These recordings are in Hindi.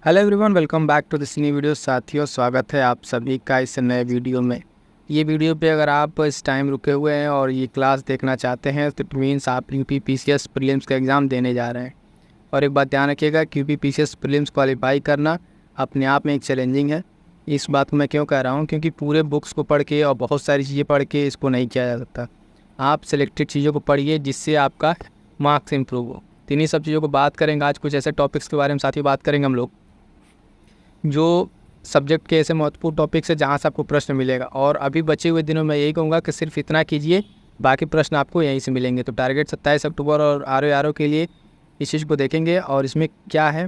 Hello everyone, welcome back to this new video. साथियों, स्वागत है आप सभी का इस नए वीडियो में। ये वीडियो पे अगर आप इस टाइम रुके हुए हैं और ये क्लास देखना चाहते हैं तो इट मीन्स आप यूपी पीसीएस प्रीलिम्स का एग्ज़ाम देने जा रहे हैं। और एक बात ध्यान रखिएगा, यूपी पीसीएस प्रीलिम्स क्वालिफाई करना अपने आप में एक चैलेंजिंग है। इस बात को मैं क्यों कह रहा हूँ, क्योंकि पूरे बुक्स को पढ़ के और बहुत सारी चीज़ें पढ़ के इसको नहीं किया जा सकता। आप सिलेक्टेड चीज़ों को पढ़िए जिससे आपका मार्क्स इंप्रूव हो। तो इन्हीं सब चीज़ों को बात करेंगे आज। कुछ ऐसे टॉपिक्स के बारे में साथ ही बात करेंगे हम लोग जो सब्जेक्ट के ऐसे महत्वपूर्ण टॉपिक्स है जहाँ से आपको प्रश्न मिलेगा। और अभी बचे हुए दिनों में यही कहूँगा कि सिर्फ इतना कीजिए, बाकी प्रश्न आपको यहीं से मिलेंगे। तो टारगेट 27 अक्टूबर और आर के लिए इस चीज़ को देखेंगे। और इसमें क्या है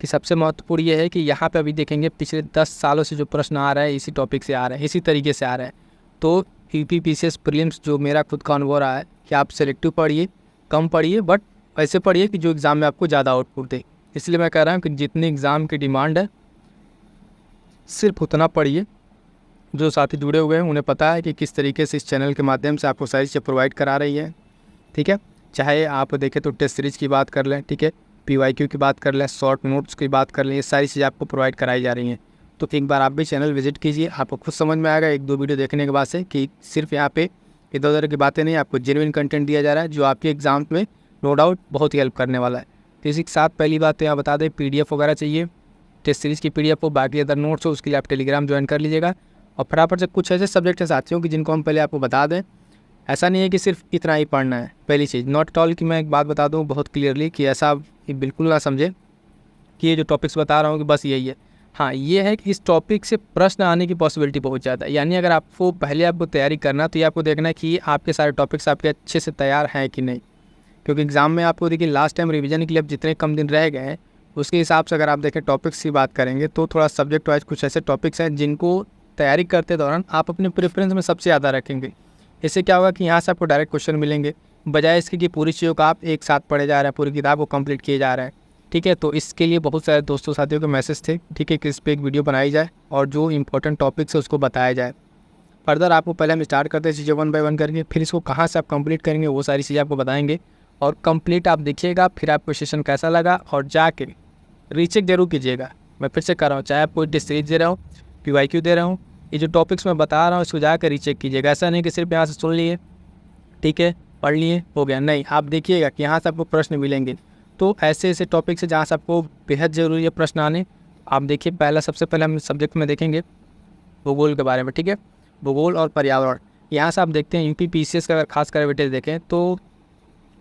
कि सबसे महत्वपूर्ण ये है कि यहाँ पे अभी देखेंगे पिछले 10 सालों से जो प्रश्न आ रहा है इसी टॉपिक से आ रहा है, इसी तरीके से आ रहा है। तो यूपी पीसीएस प्रीलिम्स जो मेरा खुद का अनुभव रहा है कि आप सेलेक्टिव पढ़िए, कम पढ़िए, बट ऐसे पढ़िए कि जो एग्ज़ाम में आपको ज़्यादा आउटपुट दे। इसलिए मैं कह रहा हूँ कि जितनी एग्ज़ाम की डिमांड है सिर्फ उतना पढ़िए। जो साथी जुड़े हुए हैं उन्हें पता है कि किस तरीके से इस चैनल के माध्यम से आपको सारी चीज़ें प्रोवाइड करा रही है। ठीक है, चाहे आप देखें तो टेस्ट सीरीज़ की बात कर लें, ठीक है, पीवाईक्यू की बात कर लें, शॉर्ट नोट्स की बात कर लें, ये सारी चीज़ें आपको प्रोवाइड कराई जा रही हैं। तो एक बार आप भी चैनल विजिट कीजिए, आपको खुद समझ में आएगा 1-2 वीडियो देखने के बाद से कि सिर्फ यहाँ पे इधर उधर की बातें नहीं, आपको जेन्युइन कंटेंट दिया जा रहा है जो आपके एग्जाम में नो डाउट बहुत ही हेल्प करने वाला है। तो इसी के साथ पहली बात तो यहाँ बता दें, PDF वगैरह चाहिए, टेस्ट सीरीज़ की PDF हो, बाकी अदर नोट्स हो, उसके लिए आप टेलीग्राम ज्वाइन कर लीजिएगा। और फटाफट से कुछ ऐसे सब्जेक्ट है साथियों कि जिनको हम पहले आपको बता दें। ऐसा नहीं है कि सिर्फ इतना ही पढ़ना है। पहली चीज़ नॉट एट ऑल कि मैं एक बात बता दूं बहुत क्लियरली कि ऐसा बिल्कुल ना समझे कि ये जो टॉपिक्स बता रहा हूँ कि बस यही है। हाँ, ये है कि इस टॉपिक से प्रश्न आने की पॉसिबिलिटी बहुत ज़्यादा है। यानी अगर आपको पहले आपको तैयारी करना तो ये आपको देखना है कि आपके सारे टॉपिक्स आपके अच्छे से तैयार हैं कि नहीं। क्योंकि एग्ज़ाम में आपको देखिए लास्ट टाइम रिवीजन के लिए अब जितने कम दिन रह गए हैं उसके हिसाब से अगर आप देखें टॉपिक्स की बात करेंगे तो थोड़ा सब्जेक्ट वाइज कुछ ऐसे टॉपिक्स हैं जिनको तैयारी करते दौरान आप अपने प्रेफरेंस में सबसे ज़्यादा रखेंगे। इससे क्या होगा कि यहाँ से आपको डायरेक्ट क्वेश्चन मिलेंगे, बजाय इसके कि पूरी चीज़ों का आप एक साथ पढ़े जा रहे हैं, पूरी किताब को कंप्लीट किए जा रहे हैं। ठीक है, तो इसके लिए बहुत सारे दोस्तों साथियों के मैसेज थे, ठीक है, कि इस पर एक वीडियो बनाई जाए और जो इंपॉर्टेंट टॉपिक्स है उसको बताया जाए। फर्दर आपको पहले हम स्टार्ट करते हैं चीज़ें 1 बाय 1 करके, फिर इसको कहाँ से आप कंप्लीट करेंगे वो सारी चीज़ें आपको बताएंगे। और कंप्लीट आप देखिएगा, फिर आपको सेशन कैसा लगा और जाके रीचेक जरूर कीजिएगा। मैं फिर से कर रहा हूँ, चाहे आप कोई टेस्ट सीरीज दे रहा हूँ, पीवाईक्यू दे रहा हूँ, ये जो टॉपिक्स मैं बता रहा हूँ इसको जाकर रीचेक कीजिएगा। ऐसा नहीं कि सिर्फ यहाँ से सुन लिए, ठीक है, पढ़ लिए, हो गया, नहीं, आप देखिएगा कि यहाँ से आपको प्रश्न मिलेंगे। तो ऐसे ऐसे टॉपिक्स है जहाँ से आपको बेहद ज़रूरी है प्रश्न आने। आप देखिए, पहला सबसे पहले हम सब्जेक्ट में देखेंगे भूगोल के बारे में। ठीक है, भूगोल और पर्यावरण। यहाँ से आप देखते हैं यूपी पीसीएस का अगर खास कर वेटेज देखें तो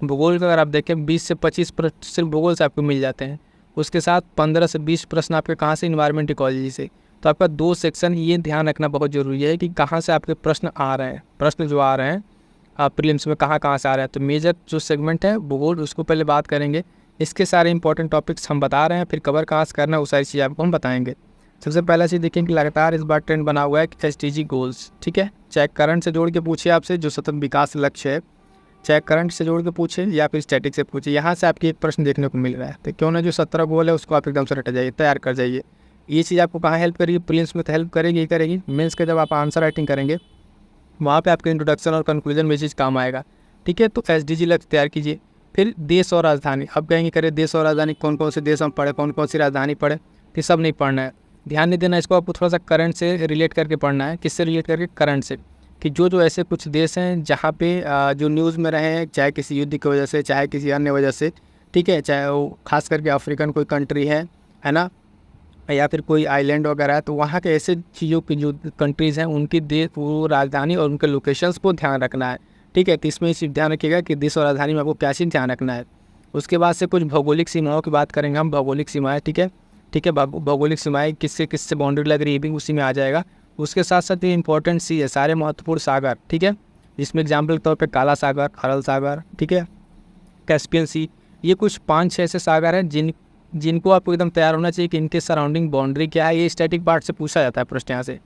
भूगोल का अगर आप देखें 20 से 25 प्रश्न सिर्फ भूगोल से आपको मिल जाते हैं। उसके साथ 15 से 20 प्रश्न आपके कहाँ से, इन्वायरमेंट इकोलॉजी से। तो आपका 2 सेक्शन, ये ध्यान रखना बहुत ज़रूरी है कि कहाँ से आपके प्रश्न आ रहे हैं। प्रश्न जो आ रहे हैं प्रीलिम्स में कहाँ से आ रहे हैं। तो मेजर जो सेगमेंट है भूगोल, उसको पहले बात करेंगे। इसके सारे इंपॉर्टेंट टॉपिक्स हम बता रहे हैं, फिर कवर कहाँ से करना है वो सारी चीज़ें आपको हम बताएंगे। सबसे पहला चीज़ देखें कि लगातार इस बार ट्रेंड बना हुआ है SDG गोल्स। ठीक है, चाहे करंट से जोड़ के पूछे आपसे जो सतत विकास लक्ष्य है, चाहे करंट से जोड़ के पूछे या फिर स्टैटिक से पूछे, यहाँ से आपकी एक प्रश्न देखने को मिल रहा है। तो क्यों ना जो 17 गोल है उसको आप एकदम से रट जाइए, तैयार कर जाइए। ये चीज़ आपको कहाँ हेल्प करेगी, प्रीलिम्स में तो हेल्प करेगी ही करेगी, मेंस के जब आप आंसर राइटिंग करेंगे वहाँ पे आपके इंट्रोडक्शन और कंक्लूजन में चीज़ काम आएगा। ठीक है, तो SDG लक्ष्य तैयार कीजिए। फिर देश और राजधानी, अब कहेंगे करें देश और राजधानी कौन कौन से देश हम पढ़े, कौन कौन सी राजधानी पढ़े, तो सब नहीं पढ़ना है, ध्यान नहीं देना इसको। आपको थोड़ा सा करंट से रिलेट करके पढ़ना है। किससे रिलेट करके, करंट से, कि जो ऐसे कुछ देश हैं जहाँ पे जो न्यूज़ में रहे हैं, चाहे किसी युद्ध की वजह से, चाहे किसी अन्य वजह से, ठीक है, चाहे वो खास करके अफ्रीकन कोई कंट्री है ना, या फिर कोई आइलैंड वगैरह है, तो वहाँ के ऐसे चीज़ों की जो कंट्रीज़ हैं उनकी देश, वो राजधानी और उनके लोकेशंस को ध्यान रखना है। ठीक है, तो इसमें इस ध्यान रखिएगा कि देश और राजधानी में आपको क्या चीज़ ध्यान रखना है। उसके बाद से कुछ भौगोलिक सीमाओं की बात करेंगे हम, भौगोलिक सीमाएँ। ठीक है, ठीक है, भौगोलिक सीमाएँ किससे किससे बाउंड्री लग रही है भी उसी में आ जाएगा। उसके साथ साथ ये इंपॉर्टेंट सी है सारे महत्वपूर्ण सागर, ठीक है, जिसमें एग्जाम्पल के तौर पे काला सागर, अरल सागर, ठीक है, कैस्पियन सी, ये कुछ 5-6 ऐसे सागर हैं जिनको आपको एकदम तैयार होना चाहिए कि इनके सराउंडिंग बाउंड्री क्या है। ये स्टैटिक पार्ट से पूछा जाता है प्रश्न यहाँ से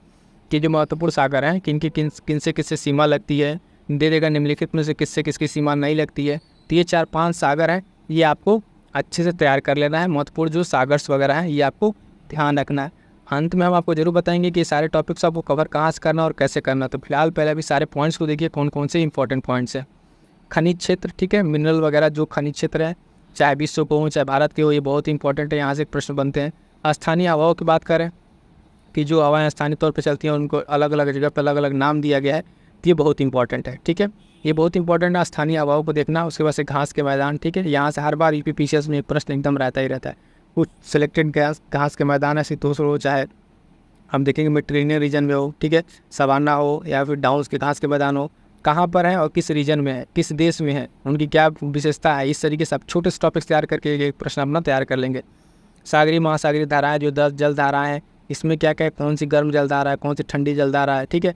कि जो महत्वपूर्ण सागर हैं किन से किससे सीमा लगती है, दे देगा निम्नलिखित में से किससे किसकी सीमा नहीं लगती है। तो ये 4-5 सागर हैं, ये आपको अच्छे से तैयार कर लेना है। महत्वपूर्ण जो सागर्स वगैरह हैं ये आपको ध्यान रखना है। अंत में हम आपको जरूर बताएंगे कि सारे टॉपिक्स आपको कवर कहाँ से करना और कैसे करना। तो फिलहाल पहले अभी सारे पॉइंट्स को देखिए कौन कौन से इंपॉर्टेंट पॉइंट्स हैं। खनिज क्षेत्र, ठीक है, मिनरल वगैरह जो खनिज क्षेत्र है, चाहे विश्व को हो चाहे भारत के हो, ये बहुत ही इंपॉर्टेंट है, यहाँ से प्रश्न बनते हैं। स्थानीय हवाओं की बात करें कि जो हवाएं स्थानीय तौर पे चलती हैं उनको अलग अलग जगह पर अलग अलग नाम दिया गया है, तो ये बहुत इंपॉर्टेंट है। ठीक है, ये बहुत इंपॉर्टेंट है स्थानीय हवाओं को देखना। उसके बाद से घास के मैदान, ठीक है, यहाँ से हर बार यूपीपीसीएस में एक प्रश्न एकदम रहता ही रहता है। कुछ सिलेक्टेड घास के मैदान है, शीतोष्ण हो, चाहे हम देखेंगे मेडिटेरेनियन रीजन में हो, ठीक है, सवाना हो या फिर डाउन्स के घास के मैदान हो, कहाँ पर है और किस रीजन में है, किस देश में है, उनकी क्या विशेषता है, इस तरीके से आप छोटे से टॉपिक्स तैयार करके एक प्रश्न अपना तैयार कर लेंगे। सागरीय महासागरीय धाराएं, जो 10 जल धाराएं हैं, इसमें क्या क्या, कौन सी गर्म जल धारा है, कौन सी ठंडी जल धारा है, ठीक है,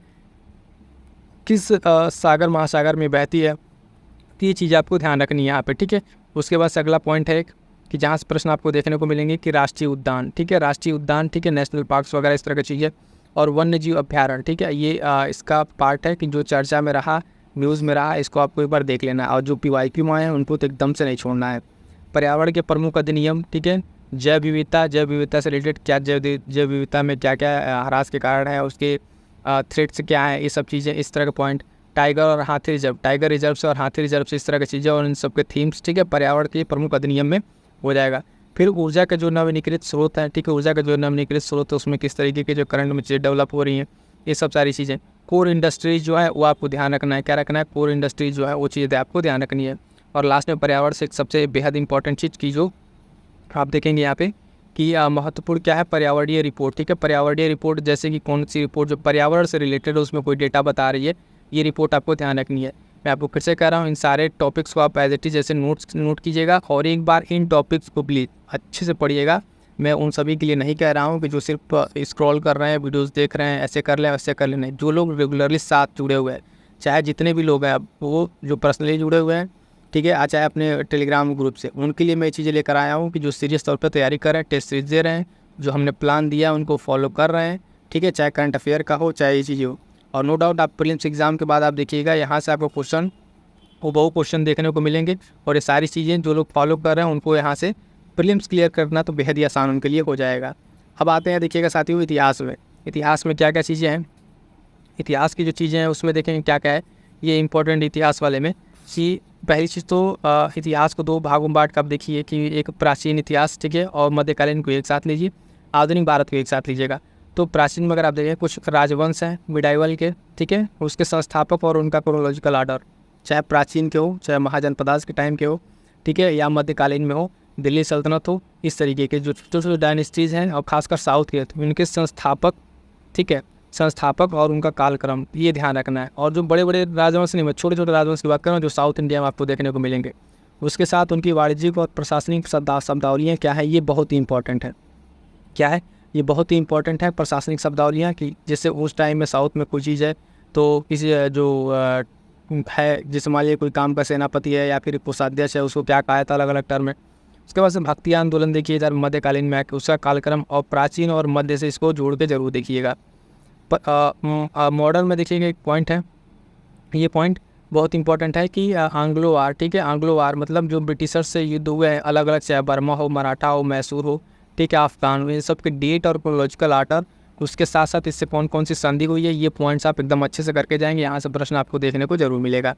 किस सागर महासागर में बहती है, तो ये चीज़ आपको ध्यान रखनी है यहाँ पे। ठीक है, उसके बाद से अगला पॉइंट है कि जहाँ से प्रश्न आपको देखने को मिलेंगे कि राष्ट्रीय उद्यान, ठीक है, राष्ट्रीय उद्यान, ठीक है, नेशनल पार्क्स वगैरह इस तरह की चीज़ें, और वन्य जीव अभ्यारण्य, ठीक है, ये इसका पार्ट है कि जो चर्चा में रहा, न्यूज़ में रहा, इसको आपको एक बार देख लेना है, और जो PYQ में आए हैं उनको तो एकदम से नहीं छोड़ना है। पर्यावरण के प्रमुख अधिनियम, ठीक है, जैव विविधता से रिलेटेड क्या जैव विविधता में क्या क्या ह्रास के कारण है, उसके थ्रेट्स क्या है, ये सब चीज़ें, इस तरह के पॉइंट। टाइगर और हाथी रिजर्व, टाइगर रिजर्व से और हाथी रिजर्व से, इस तरह की चीज़ें और इन सब के थीम्स, ठीक है, पर्यावरण के प्रमुख अधिनियम में हो जाएगा। फिर ऊर्जा के जो नवीनीकृत स्रोत हैं, ठीक है, ऊर्जा के जो नवीनीकृत स्रोत है उसमें किस तरीके के जो करंट में चीज़ें डेवलप हो रही हैं, ये सब सारी चीज़ें। कोर इंडस्ट्रीज जो है वो आपको ध्यान रखना है, क्या रखना है, कोर इंडस्ट्रीज जो है वो चीज़ें आपको ध्यान रखनी है। और लास्ट में पर्यावरण से एक सबसे बेहद इंपॉर्टेंट चीज़ की जो आप देखेंगे यहाँ पे कि महत्वपूर्ण क्या है, पर्यावरणीय रिपोर्ट, ठीक है, पर्यावरणीय रिपोर्ट जैसे कि कौन सी रिपोर्ट जो पर्यावरण से रिलेटेड है उसमें कोई डेटा बता रही है, ये रिपोर्ट आपको ध्यान रखनी है। मैं आपको फिर से कह रहा हूँ, इन सारे टॉपिक्स को आप एज इट इज़ जैसे नोट कीजिएगा और एक बार इन टॉपिक्स को प्लीज़ अच्छे से पढ़िएगा। मैं उन सभी के लिए नहीं कह रहा हूँ कि जो सिर्फ स्क्रॉल कर रहे हैं, वीडियोस देख रहे हैं, ऐसे कर लें वैसे कर लें, जो लोग रेगुलरली साथ जुड़े हुए हैं, चाहे जितने भी लोग हैं वो जो पर्सनली जुड़े हुए हैं, ठीक है, चाहे अपने टेलीग्राम ग्रुप से, उनके लिए मैं ये चीज़ें लेकर आया हूँ कि जो सीरियस तौर पर तैयारी कर रहे हैं, टेस्ट सीरीज दे रहे हैं, जो हमने प्लान दिया उनको फॉलो कर रहे हैं, ठीक है, चाहे करंट अफेयर का हो चाहे ये चीज़ें हो। और नो डाउट आप प्रीलिम्स एग्जाम के बाद आप देखिएगा यहाँ से आपको क्वेश्चन वो बहुत क्वेश्चन देखने को मिलेंगे, और ये सारी चीज़ें जो लोग फॉलो कर रहे हैं उनको यहाँ से प्रीलिम्स क्लियर करना तो बेहद ही आसान उनके लिए हो जाएगा। अब आते हैं देखिएगा साथियों इतिहास में, इतिहास में क्या क्या चीज़ें हैं, इतिहास की जो चीज़ें हैं उसमें देखेंगे क्या क्या है ये इंपॉर्टेंट इतिहास वाले में। कि पहली चीज़ तो इतिहास को 2 भागों में बांट कर आप देखिए कि एक प्राचीन इतिहास, ठीक है, और मध्यकालीन को एक साथ लीजिए, आधुनिक भारत को एक साथ लीजिएगा। तो प्राचीन में अगर आप देखें कुछ राजवंश हैं मिडाइवल के, ठीक है, उसके संस्थापक और उनका क्रोनोलॉजिकल आर्डर, चाहे प्राचीन के हो, चाहे महाजनपदास के टाइम के हो, ठीक है, या मध्यकालीन में हो, दिल्ली सल्तनत हो, इस तरीके के जो छोटे छोटे डायनेस्टीज़ हैं और खासकर साउथ के, तो उनके संस्थापक, ठीक है, संस्थापक और उनका कालक्रम, ये ध्यान रखना है। और जो बड़े बड़े राजवंश नहीं, मैं छोटे छोटे राजवंश की बात कर रहा हूँ जो साउथ इंडिया में आपको देखने को मिलेंगे, उसके साथ उनकी वाणिज्यिक और प्रशासनिक शब्दावलियाँ क्या है, ये बहुत ही इंपॉर्टेंट है। क्या है, ये बहुत ही इंपॉर्टेंट है प्रशासनिक शब्दावलियाँ, कि जैसे उस टाइम में साउथ में कोई चीज़ है तो किसी जो है, जैसे मान लीजिए कोई काम का सेनापति है या फिर कोषाध्यक्ष है, उसको क्या कहा था, अलग अलग टर्म है। उसके बाद से भक्ति आंदोलन देखिए इधर मध्यकालीन में आके उसका कालक्रम, और प्राचीन और मध्य से इसको जोड़ के जरूर देखिएगा। मॉडर्न में देखिएगा एक पॉइंट है, ये पॉइंट बहुत इंपॉर्टेंट है कि आंग्लो वार, ठीक है, आंग्लो वार मतलब जो ब्रिटिशर्स से युद्ध हुए हैं अलग अलग, चाहे बर्मा हो, मराठा हो, मैसूर हो, ठीक है, अफगान हो, इन सब के डेट और क्रोनोलॉजिकल आर्डर, उसके साथ साथ इससे कौन कौन सी संधि हुई है, ये पॉइंट्स आप एकदम अच्छे से करके जाएंगे, यहाँ से प्रश्न आपको देखने को जरूर मिलेगा।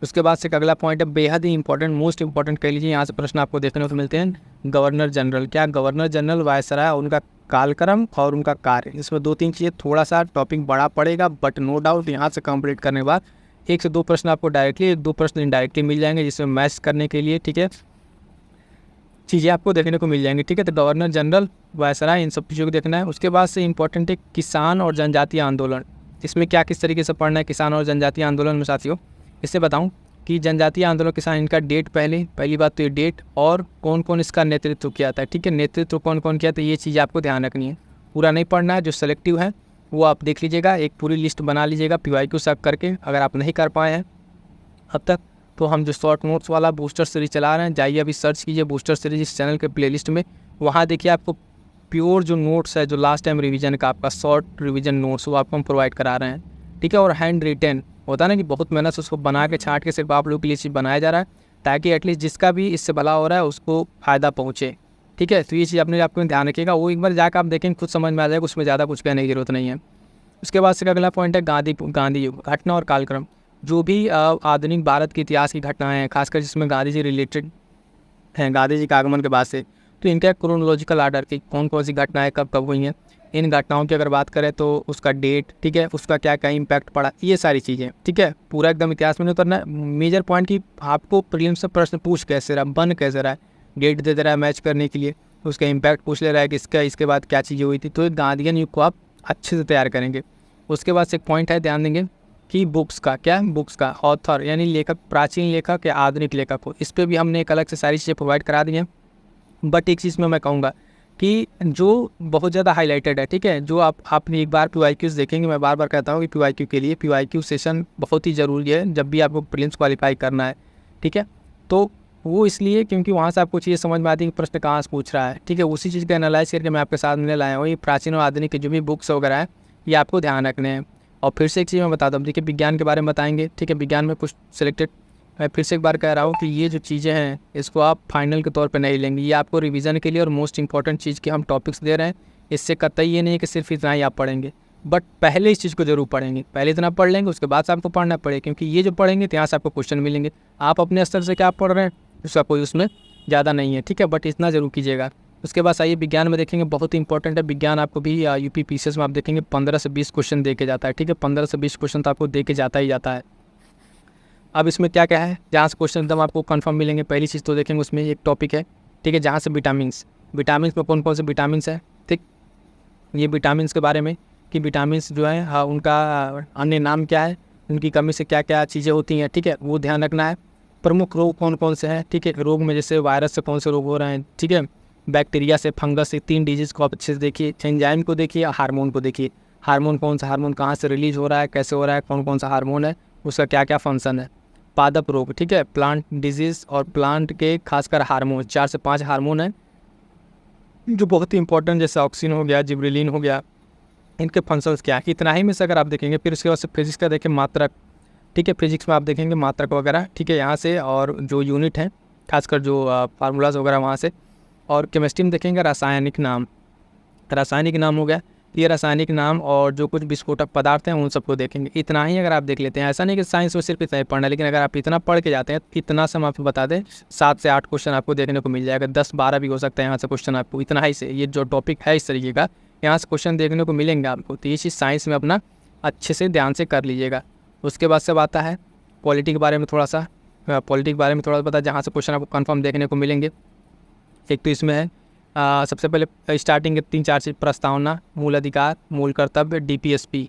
उसके बाद से अगला पॉइंट है बेहद ही इंपॉर्टेंट, मोस्ट इंपॉर्टेंट कह लीजिए, यहाँ से प्रश्न आपको देखने को मिलते हैं गवर्नर जनरल। क्या, गवर्नर जनरल वायसराय, उनका कालक्रम और उनका कार्य, इसमें 2-3 चीज़ें, थोड़ा सा टॉपिक बड़ा पड़ेगा, बट नो डाउट यहाँ से कंप्लीट करने के बाद 1 से 2 प्रश्न आपको डायरेक्टली, 1-2 प्रश्न इनडायरेक्टली मिल जाएंगे, जिसमें मैच करने के लिए, ठीक है, चीज़ें आपको देखने को मिल जाएंगी। ठीक है, तो गवर्नर जनरल, वायसराय, इन सब चीज़ों को देखना है। उसके बाद से इंपॉर्टेंट है किसान और जनजातीय आंदोलन, इसमें क्या किस तरीके से पढ़ना है किसान और जनजातीय आंदोलन में साथियों। इससे बताऊं कि जनजातीय आंदोलन किसान, इनका डेट पहली बात तो ये डेट, और कौन कौन इसका नेतृत्व किया था, ठीक है, नेतृत्व कौन कौन किया था, ये चीज़ आपको ध्यान रखनी है। पूरा नहीं पढ़ना है, जो सेलेक्टिव है वो आप देख लीजिएगा, एक पूरी लिस्ट बना लीजिएगा PYQ सर्च करके। अगर आप नहीं कर पाए हैं अब तक, तो हम जो शॉर्ट नोट्स वाला बूस्टर सीरीज चला रहे हैं, जाइए अभी सर्च कीजिए बूस्टर सीरीज इस चैनल के प्लेलिस्ट में, वहाँ देखिए आपको प्योर जो नोट्स है, जो लास्ट टाइम रिवीजन का आपका शॉर्ट रिवीजन नोट्स, वो आपको हम प्रोवाइड करा रहे हैं। ठीक है, और हैंड रिटन होता है ना कि बहुत मेहनत से उसको बना के छाँट के सिर्फ आप लोग के लिए चीज़ बनाया जा रहा है, ताकि एटलीस्ट जिसका भी इससे भला हो रहा है उसको फ़ायदा पहुँचे। ठीक है, तो ये चीज़ अपने आपको ध्यान रखिएगा, वो एक बार जाकर आप देखें खुद समझ में आ जाएगा, उसमें ज़्यादा कुछ कहने की जरूरत नहीं है। उसके बाद से अगला पॉइंट है गांधी युग, घटना और कालक्रम। जो भी आधुनिक भारत के इतिहास की घटनाएं हैं, खासकर जिसमें गांधी जी रिलेटेड हैं, गांधी जी के आगमन के बाद से, तो इनका क्रोनोलॉजिकल आर्डर की कौन कौन सी घटनाएं कब कब हुई हैं, इन घटनाओं की अगर बात करें तो उसका डेट, ठीक है, उसका क्या क्या इम्पैक्ट पड़ा, ये सारी चीज़ें, ठीक है। पूरा एकदम इतिहास में नहीं उतरना, मेजर पॉइंट की आपको प्रीलिम्स से प्रश्न पूछ कैसे रहा, बन कैसे रहा है, डेट दे दे रहा है मैच करने के लिए, उसका इम्पैक्ट पूछ ले रहा है कि इसके बाद क्या चीज़ें हुई थी, तो एक गांधीयन युग को आप अच्छे से तैयार करेंगे। उसके बाद से एक पॉइंट है, ध्यान देंगे कि बुक्स का क्या, बुक्स का ऑथर यानी लेखक, प्राचीन लेखक या आधुनिक लेखक हो, इस पर भी हमने एक अलग से सारी चीज़ें प्रोवाइड करा दी हैं। बट एक चीज़ में मैं कहूँगा कि जो बहुत ज़्यादा हाईलाइटेड है, ठीक है, जो आपने एक बार PYQs देखेंगे, मैं बार बार कहता हूँ कि PYQ के लिए PYQ सेशन बहुत ही ज़रूरी है जब भी आपको प्रीलिम्स क्वालिफाई करना है, ठीक है। तो वो इसलिए क्योंकि वहाँ से आपको चीज़ें समझ में आती है कि प्रश्न कहाँ से पूछ रहा है, ठीक है। उसी चीज़ का एनालाइज करके मैं आपके साथ में लाया हूँ। ये प्राचीन और आधुनिक के जो भी बुक्स वगैरह हैं ये आपको ध्यान रखने हैं। और फिर से एक चीज़ मैं बताता हूँ, देखिए विज्ञान के बारे में बताएंगे, ठीक है, विज्ञान में कुछ सिलेक्टेड, मैं फिर से एक बार कह रहा हूँ कि ये जो चीज़ें हैं इसको आप फाइनल के तौर पे नहीं लेंगे, ये आपको रिवीजन के लिए और मोस्ट इंपॉर्टेंट चीज़ के हम टॉपिक्स दे रहे हैं। इससे कतई ये नहीं है कि सिर्फ इतना ही आप पढ़ेंगे, बट पहले इस चीज़ को जरूर पढ़ेंगे, पहले इतना पढ़ लेंगे उसके बाद से आपको पढ़ना पड़ेगा, क्योंकि ये जो पढ़ेंगे तो यहाँ से आपको क्वेश्चन मिलेंगे। आप अपने स्तर से क्या पढ़ रहे हैं उसका कोई उसमें ज़्यादा नहीं है, ठीक है, बट इतना जरूर कीजिएगा। उसके बाद आइए विज्ञान में देखेंगे, बहुत ही इंपॉर्टेंट है विज्ञान, आपको भी UP PCS में आप देखेंगे 15 से 20 क्वेश्चन दे के जाता है, ठीक है, 15 से 20 क्वेश्चन तो आपको दे के जाता ही जाता है। अब इसमें क्या क्या है जहाँ से क्वेश्चन एकदम आपको कंफर्म मिलेंगे, पहली चीज़ तो देखेंगे उसमें एक टॉपिक है, ठीक है, जहाँ से विटामिन्स में कौन कौन से विटामिन्स है, ठीक, ये विटामिन्स के बारे में कि विटामिन्स जो है हाँ उनका अन्य नाम क्या है, उनकी कमी से क्या क्या चीज़ें होती हैं, ठीक है, वो ध्यान रखना है। प्रमुख रोग कौन कौन से हैं, ठीक है, रोग में जैसे वायरस से कौन से रोग हो रहे हैं, ठीक है, बैक्टीरिया से, फंगस से, 3 डिजीज़ को आप अच्छे से देखिए, एंजाइम को देखिए, हार्मोन को देखिए, हार्मोन कौन सा हार्मोन कहाँ से रिलीज हो रहा है, कैसे हो रहा है, कौन कौन सा हार्मोन है, उसका क्या क्या फंक्शन है। पादप रोग, ठीक है, प्लांट डिजीज़ और प्लांट के खासकर हार्मोन, 4 से 5 हार्मोन है जो बहुत ही इंपॉर्टेंट, जैसे ऑक्सीन हो गया, जिब्रेलिन हो गया, इनके फंक्शंस क्या है, इतना ही में से अगर आप देखेंगे। फिर उसके बाद से फिजिक्स का देखें, मात्रक, ठीक है, फिजिक्स में आप देखेंगे मात्रक वगैरह, ठीक है, यहाँ से, और जो यूनिट है खासकर जो फार्मूलाज वगैरह वहाँ से। और केमिस्ट्री में देखेंगे रासायनिक नाम हो गया, ये रासायनिक नाम और जो कुछ विस्फोटक पदार्थ हैं उन सबको देखेंगे। इतना ही अगर आप देख लेते हैं, ऐसा नहीं कि साइंस में सिर्फ इतना ही पढ़ना है, लेकिन अगर आप इतना पढ़ के जाते हैं, इतना से हम आपको बता दें 7 से 8 क्वेश्चन आपको देखने को मिल जाएगा, 10-12 भी हो सकता है यहाँ से क्वेश्चन आपको, इतना ही से ये जो टॉपिक है इस तरीके का यहाँ से क्वेश्चन देखने को मिलेंगे आपको। तो ये चीज़ साइंस में अपना अच्छे से ध्यान से कर लीजिएगा। उसके बाद सब आता है पॉलिटी के बारे में, थोड़ा सा पता, जहाँ से क्वेश्चन आपको कन्फर्म देखने को मिलेंगे। एक तो इसमें है सबसे पहले स्टार्टिंग के 3-4 चीज़, प्रस्तावना, मूल अधिकार, मूल कर्तव्य, DPSP,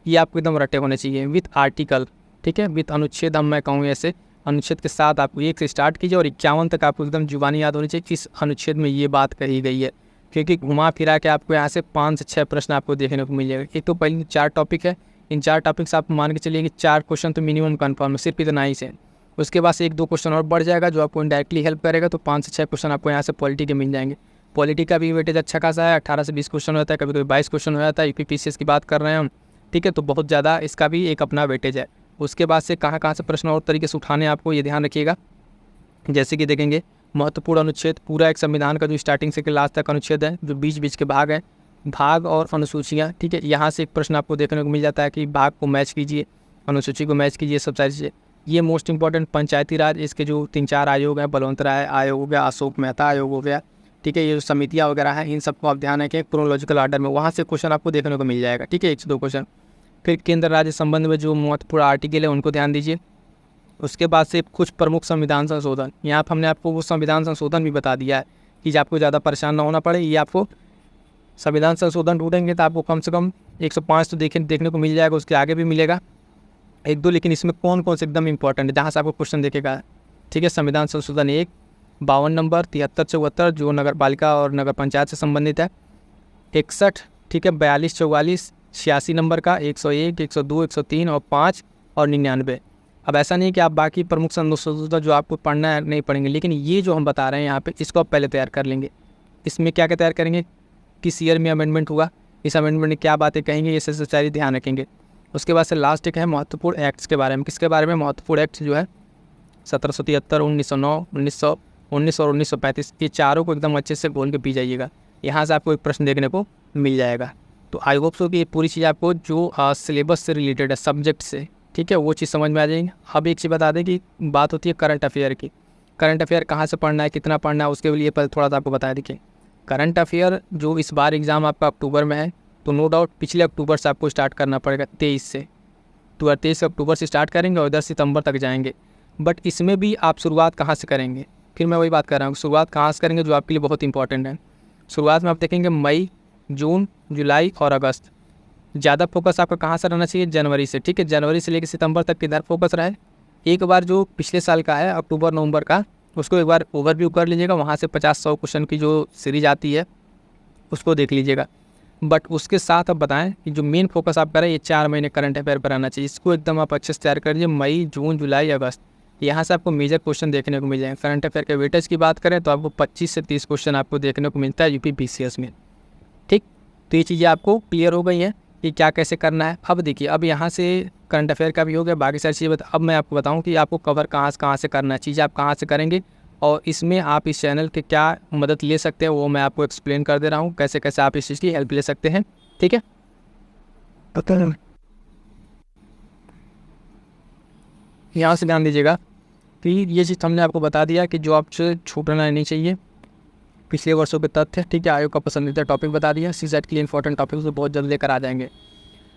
ये आपको एकदम रटे होने चाहिए विथ आर्टिकल, ठीक है, विथ अनुच्छेद, हम मैं कहूँ ऐसे अनुच्छेद के साथ आपको 1 से स्टार्ट कीजिए और 51 तक आपको एकदम जुबानी याद होनी चाहिए किस अनुच्छेद में ये बात कही गई है, क्योंकि घुमा फिरा के आपको यहाँ से 5 से 6 प्रश्न आपको देखने को मिल जाएगा। एक तो पहले 4 टॉपिक है, इन 4 टॉपिक से आप मान के चलिए कि 4 क्वेश्चन तो मिनिमम कन्फर्म है, सिर्फ इतना ही से। उसके बाद से 1-2 क्वेश्चन और बढ़ जाएगा जो आपको इनडायरेक्टली हेल्प करेगा, तो 5 से 6 क्वेश्चन आपको यहाँ से पॉलिटी के मिल जाएंगे। पॉलिटी का भी वेटेज अच्छा खासा है, 18 से 20 क्वेश्चन होता है, कभी कभी 22 क्वेश्चन हो जाता है, UP PCS की बात कर रहे हैं हम, ठीक है, तो बहुत ज़्यादा इसका भी एक अपना वेटेज है। उसके बाद से कहाँ से प्रश्न और तरीके से उठाने आपको ये ध्यान रखिएगा, जैसे कि देखेंगे महत्वपूर्ण अनुच्छेद, पूरा एक संविधान का जो स्टार्टिंग से लास्ट तक अनुच्छेद है, जो बीच के भाग है, भाग और अनुसूचियाँ, ठीक है, यहाँ से एक प्रश्न आपको देखने को मिल जाता है कि भाग को मैच कीजिए, अनुसूची को मैच कीजिए, सब सारी चीज़ें। ये मोस्ट इंपॉर्टेंट पंचायती राज, इसके जो 3-4 आयोग हैं, बलवंत राय आयोग हो गया, अशोक मेहता आयोग हो गया, ठीक है, ये जो समितियाँ वगैरह हैं इन सबको आप ध्यान रखें क्रोनोलॉजिकल आर्डर में, वहाँ से क्वेश्चन आपको देखने को मिल जाएगा, ठीक है, 1 से 2 क्वेश्चन। फिर केंद्र राज्य संबंध में जो महत्वपूर्ण आर्टिकल है उनको ध्यान दीजिए। उसके बाद से कुछ प्रमुख संविधान संशोधन, यहाँ पर हमने आपको वो संविधान संशोधन भी बता दिया है कि आपको ज़्यादा परेशान ना होना पड़े। ये आपको संविधान संशोधन ढूंढेंगे तो आपको कम से कम 105 तो देखने को मिल जाएगा, उसके आगे भी मिलेगा 1-2, लेकिन इसमें कौन कौन से एकदम इंपॉर्टेंट है जहाँ से आपको क्वेश्चन देखेगा, ठीक है। संविधान संशोधन 1, 52 नंबर, 73-74 जो नगर पालिका और नगर पंचायत से संबंधित है, 61, ठीक है, 42-44, 86 नंबर का, 101, 102, 103 और 5 और 99। अब ऐसा नहीं कि आप बाकी प्रमुख संशोधन जो आपको पढ़ना है नहीं पढ़ेंगे, लेकिन ये जो हम बता रहे हैं यहाँ पे इसको आप पहले तैयार कर लेंगे। इसमें क्या क्या तैयार करेंगे, किस ईयर में अमेंडमेंट हुआ, इस अमेंडमेंट में क्या बातें कहेंगे, ये सब सारी ध्यान रखेंगे। उसके बाद से लास्ट एक है महत्वपूर्ण एक्ट्स के बारे में, किसके बारे में, महत्वपूर्ण एक्ट जो है 1773, 1909, 1919 और 1935, ये चारों को एकदम अच्छे से बोल के पी जाइएगा, यहाँ से आपको एक प्रश्न देखने को मिल जाएगा। तो आई होप सो कि ये पूरी चीज़ आपको जो सिलेबस से रिलेटेड है, सब्जेक्ट से, ठीक है, वो चीज़ समझ में आ जाएगी। अब एक चीज़ बता दें कि बात होती है करंट अफेयर की। करंट अफेयर कहाँ से पढ़ना है, कितना पढ़ना है, उसके लिए पहले थोड़ा सा आपको बता देखिए। करंट अफेयर जो इस बार एग्ज़ाम आपका अक्टूबर में है, तो नो डाउट पिछले अक्टूबर से आपको स्टार्ट करना पड़ेगा, 23 से। तो 23 अक्टूबर से स्टार्ट करेंगे और 10 सितंबर तक जाएंगे। बट इसमें भी आप शुरुआत कहाँ से करेंगे, फिर मैं वही बात कर रहा हूँ, शुरुआत कहाँ से करेंगे जो आपके लिए बहुत इंपॉर्टेंट है। शुरुआत में आप देखेंगे मई, जून, जुलाई और अगस्त। ज़्यादा फोकस आपका कहाँ से रहना चाहिए, जनवरी से। ठीक है, जनवरी से लेकर सितंबर तक किधर फोकस रहे। एक बार जो पिछले साल का है अक्टूबर नवंबर का, उसको एक बार ओवरव्यू कर लीजिएगा, वहाँ से 50-100 क्वेश्चन की जो सीरीज आती है उसको देख लीजिएगा। बट उसके साथ अब बताएं कि जो मेन फोकस आप करें, ये 4 महीने करंट अफेयर पर आना चाहिए। इसको एकदम आप अच्छे से तैयार कर लीजिए, मई, जून, जुलाई, अगस्त। यहाँ से आपको मेजर क्वेश्चन देखने को मिल जाएंगे। करंट अफेयर के वेटेज की बात करें तो आपको 25 से 30 क्वेश्चन आपको देखने को मिलता है यूपी पीसीएस में। ठीक, तो ये चीज़ें आपको क्लियर हो गई हैं कि क्या कैसे करना है। अब देखिए, अब यहाँ से करंट अफेयर का भी हो गया, बाकी सारी चीज़ें अब मैं आपको बताऊँ कि आपको कवर कहाँ से करना है, चीज़ें आप कहाँ से करेंगे और इसमें आप इस चैनल के क्या मदद ले सकते हैं वो मैं आपको एक्सप्लेन कर दे रहा हूँ, कैसे कैसे आप इस चीज़ की हेल्प ले सकते हैं। ठीक है, यहाँ से ध्यान दीजिएगा कि ये चीज़ हमने आपको बता दिया कि जो आपसे छूटना नहीं चाहिए, पिछले वर्षों के तथ्य। ठीक है, आयोग का पसंदीदा टॉपिक बता दिया, सीसेट के लिए इंपॉर्टेंट टॉपिक तो बहुत जल्द लेकर आ जाएंगे।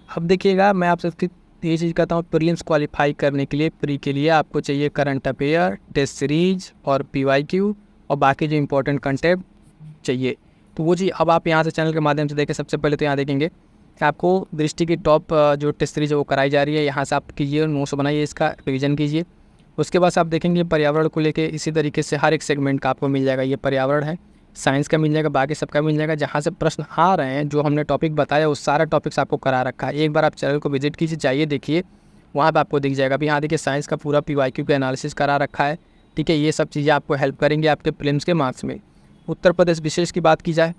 अब देखिएगा, मैं आपसे ये चीज़ कहता हूँ, प्रीलिम्स क्वालिफाई करने के लिए प्री के लिए आपको चाहिए करंट अफेयर, टेस्ट सीरीज और पीवाईक्यू और बाकी जो इंपॉर्टेंट कंटेंट चाहिए। तो वो चीज़ अब आप यहाँ से चैनल के माध्यम से देखें। सबसे पहले तो यहाँ देखेंगे कि आपको दृष्टि की टॉप जो टेस्ट सीरीज है वो कराई जा रही है, यहाँ से आप कीजिए, नोट्स बनाइए, इसका रिवीजन कीजिए। उसके बाद आप देखेंगे पर्यावरण को लेके इसी तरीके से हर एक सेगमेंट का आपको मिल जाएगा। ये पर्यावरण है, साइंस का मिल जाएगा, बाकी सबका मिल जाएगा। जहाँ से प्रश्न आ रहे हैं, जो हमने टॉपिक बताया, उस सारा टॉपिक्स आपको करा रखा है। एक बार आप चैनल को विजिट कीजिए, जाइए देखिए, वहाँ पे आपको दिख जाएगा। अभी यहाँ देखिए, साइंस का पूरा पीवाईक्यू का एनालिसिस करा रखा है। ठीक है, ये सब चीज़ें आपको हेल्प करेंगे आपके प्रीलिम्स के मार्क्स में। उत्तर प्रदेश विशेष की बात की जाए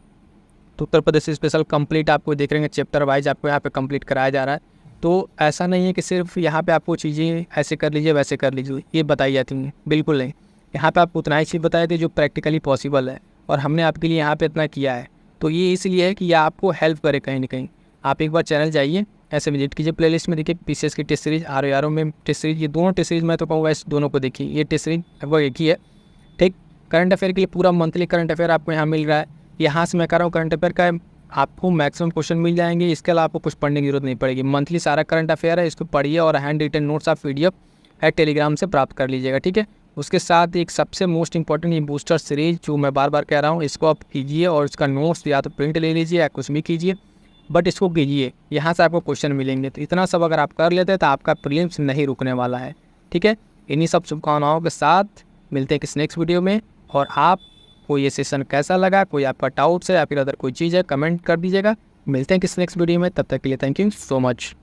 तो उत्तर प्रदेश स्पेशल कंप्लीट आपको देख रहे हैं, चैप्टर वाइज आपको यहाँ पे कंप्लीट कराया जा रहा है। तो ऐसा नहीं है कि सिर्फ यहाँ पे आपको चीज़ें ऐसे कर लीजिए वैसे कर लीजिए ये बताई जाती हैं, बिल्कुल नहीं। यहाँ पे आपको उतना ही चीज़ बताई थी जो प्रैक्टिकली पॉसिबल है, और हमने आपके लिए यहाँ पे इतना किया है। तो ये इसलिए है कि ये आपको हेल्प करे कहीं ना कहीं। आप एक बार चैनल जाइए, ऐसे विजिट कीजिए, प्लेलिस्ट में देखिए पीसीएस की टेस्ट सीरीज, आर में टेस्ट सीरीज, ये दोनों टेस्ट सीरीज मैं तो कहूँगा इस दोनों को देखिए। ये टेस्ट सीरीज लगभग एक ही है। ठीक, करंट अफेयर के लिए पूरा मंथली करंट अफेयर आपको यहाँ मिल रहा है। यहाँ से मैं कह रहा हूँ करंट अफेयर का आपको मैक्सिमम क्वेश्चन मिल जाएंगे। इसके अलावा आपको कुछ पढ़ने की जरूरत नहीं पड़ेगी। मंथली सारा करंट अफेयर है, इसको पढ़िए और हैंड रिटन नोट्स आप पीडीएफ है टेलीग्राम से प्राप्त कर लीजिएगा। ठीक है, उसके साथ एक सबसे मोस्ट इंपॉर्टेंट ये बूस्टर सीरीज जो मैं बार बार कह रहा हूँ, इसको आप कीजिए और इसका नोट्स या तो प्रिंट ले लीजिए या कुछ भी कीजिए, बट इसको कीजिए, यहाँ से आपको क्वेश्चन मिलेंगे। तो इतना सब अगर आप कर लेते हैं तो आपका प्रीलिम्स नहीं रुकने वाला है। ठीक है, इन्हीं सब शुभकामनाओं के साथ मिलते हैं किसी नेक्स्ट वीडियो में। और आप को ये सेशन कैसा लगा, कोई आपका डाउट्स है या फिर अदर कोई चीज़ है, कमेंट कर दीजिएगा। मिलते हैं किसी नेक्स्ट वीडियो में, तब तक के लिए थैंक यू सो मच।